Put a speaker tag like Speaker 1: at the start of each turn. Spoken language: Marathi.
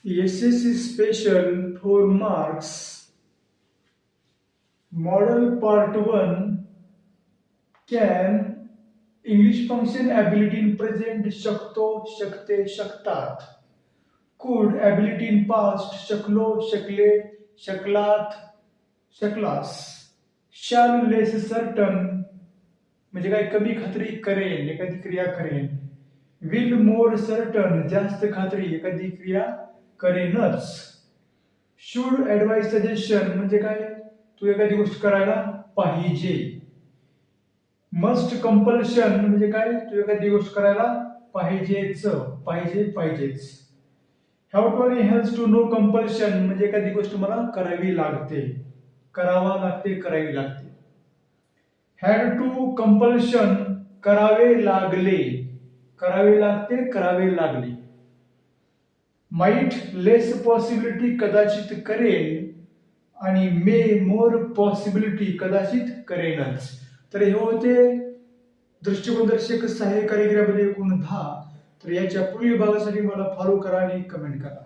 Speaker 1: SSC Special 4 marks Model Part 1 can English function ability in present शकतो, शकते, शकतात. Could ability in past शकलो, शकले, शकलात, शकलास. Shall less certain म्हणजे काय कमी खात्री करेन एखादी क्रिया करेन. Will more certain जास्त खात्री एखादी क्रिया करेनच. शुड ऍडवाइस सजेशन म्हणजे काय तू एखादी गोष्ट करायला पाहिजे. मस्ट कंपल्शन म्हणजे काय तू एखादी गोष्ट करायला पाहिजेच पाहिजेच. हॅव टू आणि हॅज टू नो कंपल्शन म्हणजे एखादी गोष्ट मला करावी लागते करावा लागते करावी लागते. हॅड टू कंपल्शन करावे लागले करावे लागते करावे लागले. माइट लेस पॉसिबिलिटी कदाचित करेन आणि मे मोर पॉसिबिलिटी कदाचित करेनच. तर हे होते दृष्टिकोनदर्शक सहाय्यकारी क्रियापदे एकूण 10. तर याच्या पुढील भागासाठी मला फॉलो करा आणि कमेंट करा.